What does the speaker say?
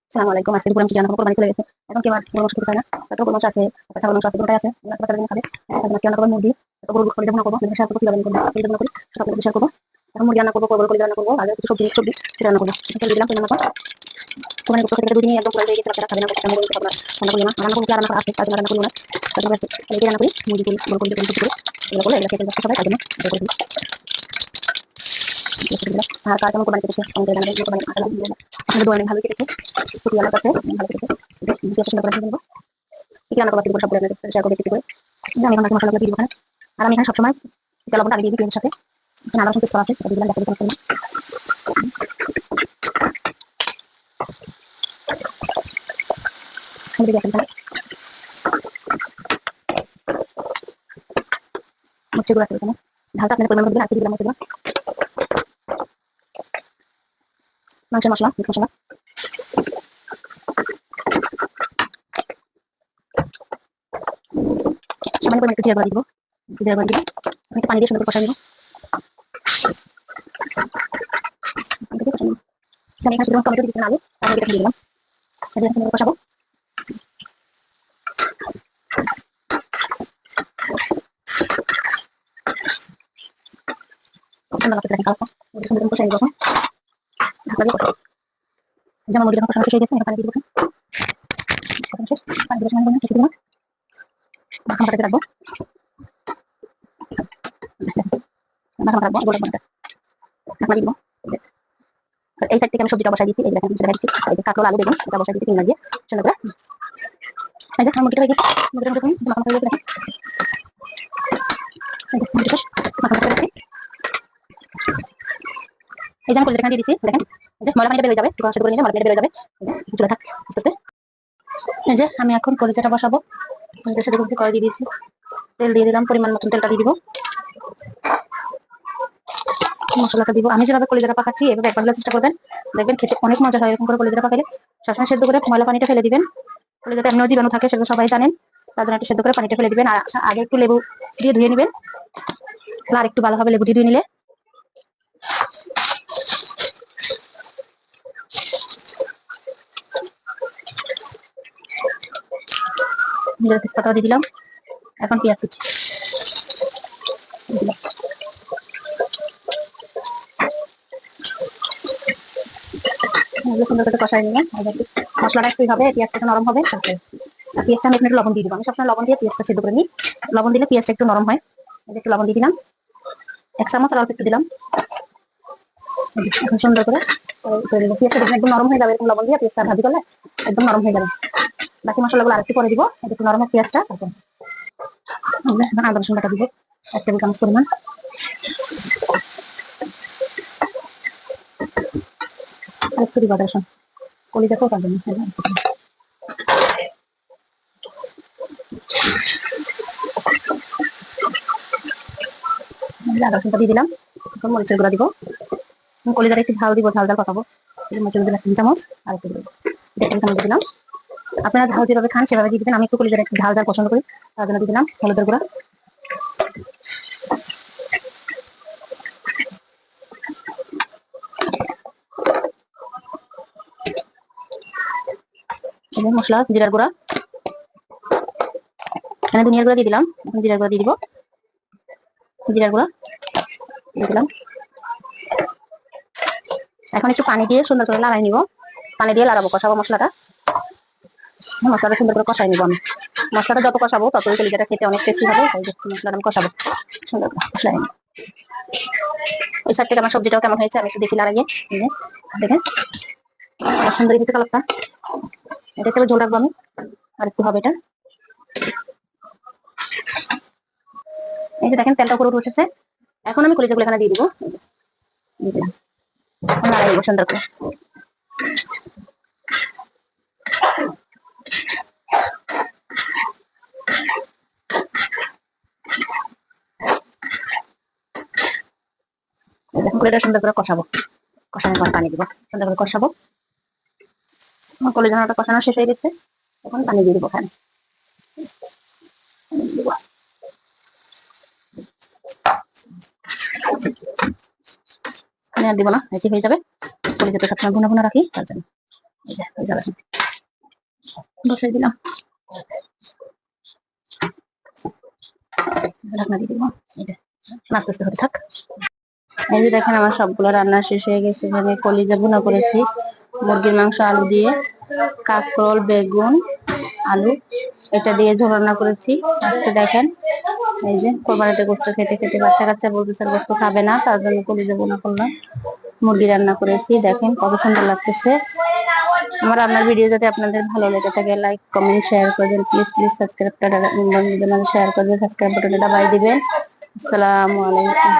আসসালামু আলাইকুম। আজকে দুপুরে আমি কি রান্না করবো? কোরবানি চলে গেছে। এখন কেউ আর গরু মাংস খেতে চায় না। তারপর গরু মাংস আছে, তারপর ছাগল মাংস আছে, দুটোই আছে। বাচ্চারা দিন খাবে। এখন কি রান্না করবো? মুরগি। তারপর গরুর কলিজা ভুনা করবো। শেয়ার করবো কিভাবে করবো। কলিজা ভুনা করি সেটা আপনাদের শেয়ার করবো। এখন মুরগি রান্না করবো, কলিজা রান্না করবো। আর কিছু সবজি সবজি সেটা রান্না করবো। সেটা দিলাম রান্না করবো। কোরবানি করতে থেকে দুদিনই একদম পুরো হয়ে গেছে। বাচ্চারা খাবে না, বাচ্চারা মুরগি খাবে না। রান্না করি না। রান্না করবো, রান্না করা আছে, তার জন্য রান্না করি না। তারপর এই রান্না করি মুরগি করি, গরু করি, সবজি করি। এগুলো করলে এগুলো খেতে সবাই তার জন্য এটা করে দিই। আর কাজ আমি কোরবানি কেটেছি। আমাদের রান্না কোরবানি আসলে দোয়া ভালো কেটেছে। খুবই আমার কাছে ভালো কেটেছে। সুন্দর করে দেবো। কি রান্না করবো সব বলে শেয়ার করে দিতে করে। আমি এখন মশলা দিয়ে দিব ওখানে। আর আমি এখানে সবসময় তেল লবণটা আগে দিয়ে দিই তেলের সাথে। এখানে আদা রসুন পেস্ট করা আছে, সেটা দিলাম দেখতে দিতে পারছি। আমি দিয়ে এখানে মরিচের গুঁড়া আছে এখানে। ঝালটা আপনাদের পরিমাণ মতো দিবেন, আর দিলাম মরিচের গুঁড়া। মাংসের মশলা, মিক্স মশলা। সামান্য পরিমাণ একটু জিরা গুঁড়া দিব। জিরা গুঁড়া দিব। আমি একটু পানি দিয়ে সুন্দর করে কষাই দিব। আমি এখানে শুধু টমেটো দিচ্ছি না, আলু আর এটা দিয়ে দিলাম। দিয়ে সুন্দর কষাবো। সুন্দর লাগতে দেখেন কালারটা। সুন্দর করে কষাই দিব এখন। ঢাকা দিয়ে কষাবো। যেমন মুরগি যখন কষানো শেষ হয়ে গেছে, পানি দিয়ে দিবো। পানি দিয়ে সামান্য কিছু দিলাম। মাখা মাখাতে রাখবো। মাখা মাখা রাখবো, গোটা গোটা ঢাকা দিয়ে দিবো। এই সাইড থেকে আমি সবজিটা বসাই দিচ্ছি। এই দেখেন সেটা দিচ্ছি। এই যে কাঁকরোল, আলু, বেগুন এটা বসাই দিচ্ছি 3 দিয়ে সুন্দর করে। এই যে মুরগিটা হয়ে গেছে। মুরগিটা মধ্যে মাখা মাখা হয়ে গেছে। এই যে মুরগিটা মাখা মাখা করে এই যে আমি কলিজা দিয়ে দিচ্ছি। দেখেন এই যে ময়লা পানিটা বের হয়ে যাবে। গরম করে নিলে ময়লা পানিটা বের হয়ে যাবে। চুলা থাক আস্তে আস্তে। এই যে আমি এখন কলিজাটা বসাবো। কলিজার সাথে করে দিয়ে দিয়েছি। তেল দিয়ে দিলাম, পরিমাণ মতন তেলটা দিয়ে দিব। মশলাটা দিব। আমি যেভাবে কলিজাটা পাকাচ্ছি এভাবে একবার হলে চেষ্টা করবেন, দেখবেন খেতে অনেক মজা হয়। এরকম করে কলিজাটা পাকালে সবসময় সেদ্ধ করে ময়লা পানিটা ফেলে দিবেন। কলিজাতে এমনিও জীবাণু থাকে, সেগুলো সবাই জানেন। তার জন্য একটু সেদ্ধ করে পানিটা ফেলে দিবেন। আর আগে একটু লেবু দিয়ে ধুয়ে নেবেন। আর একটু ভালোভাবে লেবু দিয়ে ধুয়ে নিলে তেজপাতা দিয়ে দিলাম। এখন পেঁয়াজ কুচি সুন্দর করে কষাই নিলাম। মশলাটা একটু হবে, পেঁয়াজটা নরম হবে। পেঁয়াজটা আমি একটু লবণ দিয়ে দিব। আমি সবসময় লবণ দিয়ে পেঁয়াজটা সিদ্ধ করে নিই। লবণ দিলে পেঁয়াজটা একটু নরম হয়। একটু লবণ দিয়ে দিলাম, 1 চামচ আর অল্প একটু দিলাম। সুন্দর করে পেঁয়াজটা যখন একদম নরম হয়ে যাবে, এরকম লবণ দিয়ে পেঁয়াজটা ভাজি করলে একদম নরম হয়ে যাবে। বাকি মশলাগুলো আরেকটু পরে দিব, একটু নরম হোক পেঁয়াজটা। তারপর আদা রসুন বাটা দিব 1 টেবিল চামচ পরিমাণ। একটু দিব আদা রসুন, কলিজাটাও পাবেন। আদা রসুনটা দিয়ে দিলাম। এখন মরিচের গুঁড়া দিব। কলিজাটা একটু ঝাল দিব, ঝাল ঝাল পাকাবো। মরিচের গুঁড়া 3 চামচ আর একটু দিব 1 চামচ দিলাম। আপনারা ঝাল যেভাবে খান সেভাবে দিয়ে দিবেন। আমি একটু কলিজাটা একটু ঝাল ঝাল পছন্দ করি, তার জন্য দিয়ে দিলাম হলুদের গুঁড়া। মশলা জিরার গুঁড়া, এখানে ধনিয়ার গুঁড়া দিয়ে দিলাম। এখন জিরার গুঁড়া দিয়ে দিব। জিরার গুঁড়া দিয়ে দিলাম। এখন একটু পানি দিয়ে সুন্দর করে লাগাই নিব। পানি দিয়ে লাগাবো, কষাবো মশলাটা। মশলাটা সুন্দর করে কষাই নিব আমি। মশলাটা যত কষাবো ততই কলিজাটা খেতে অনেক টেস্টি হবে। তাই মশলাটা আমি কষাবো সুন্দর করে কষাই নিব। ওই সাইড থেকে আমার সবজিটাও কেমন হয়েছে আমি একটু দেখি লাগিয়ে দেখেন সুন্দর হয়েছে কালারটা। এটা একটু ঝোল রাখবো আমি, আর একটু হবে এটা। এই যে দেখেন তেলটা উপরে উঠেছে। এখন আমি কলিজাগুলো এখানে দিয়ে দিব। লাগাই দিব সুন্দর করে। কলিজাটা সুন্দর করে কষাবো। কষানোর পর পানি দিব, সুন্দর করে কষাবো। কলিজাটা কষানো শেষ হয়ে গেছে। এখন পানি দিয়ে দিব ওখানে। আমি আর দিব না, এটি হয়ে যাবে। কলিজাটা সবসময় ভুনা ভুনা রাখি তার জন্য। বসাই দিলাম, ঢাকনা দিয়ে দিব। আস্তে আস্তে হতে থাক। এই যে দেখেন আমার সবগুলো রান্না শেষ হয়ে গেছে। এখানে কলিজা ভুনা করেছি মুরগির মাংস আলু দিয়ে, কাঁকরোল বেগুন আলু এটা দিয়ে ঝোল রান্না করেছি। আজকে দেখেন এই যে কোরবানিতে গোস্ত খেতে খেতে বাচ্চা কাচ্চা বলতেছে গোস্ত খাবে না, তার জন্য কলিজা ভুনা করলাম, মুরগি রান্না করেছি। দেখেন কত সুন্দর লাগতেছে। আমার রান্নার ভিডিও যদি আপনাদের ভালো লেগে থাকে লাইক কমেন্ট শেয়ার করবেন, প্লিজ প্লিজ সাবস্ক্রাইব শেয়ার করবেন, সাবস্ক্রাইব বাটনে দাবাই দিবেন। আসসালামু আলাইকুম।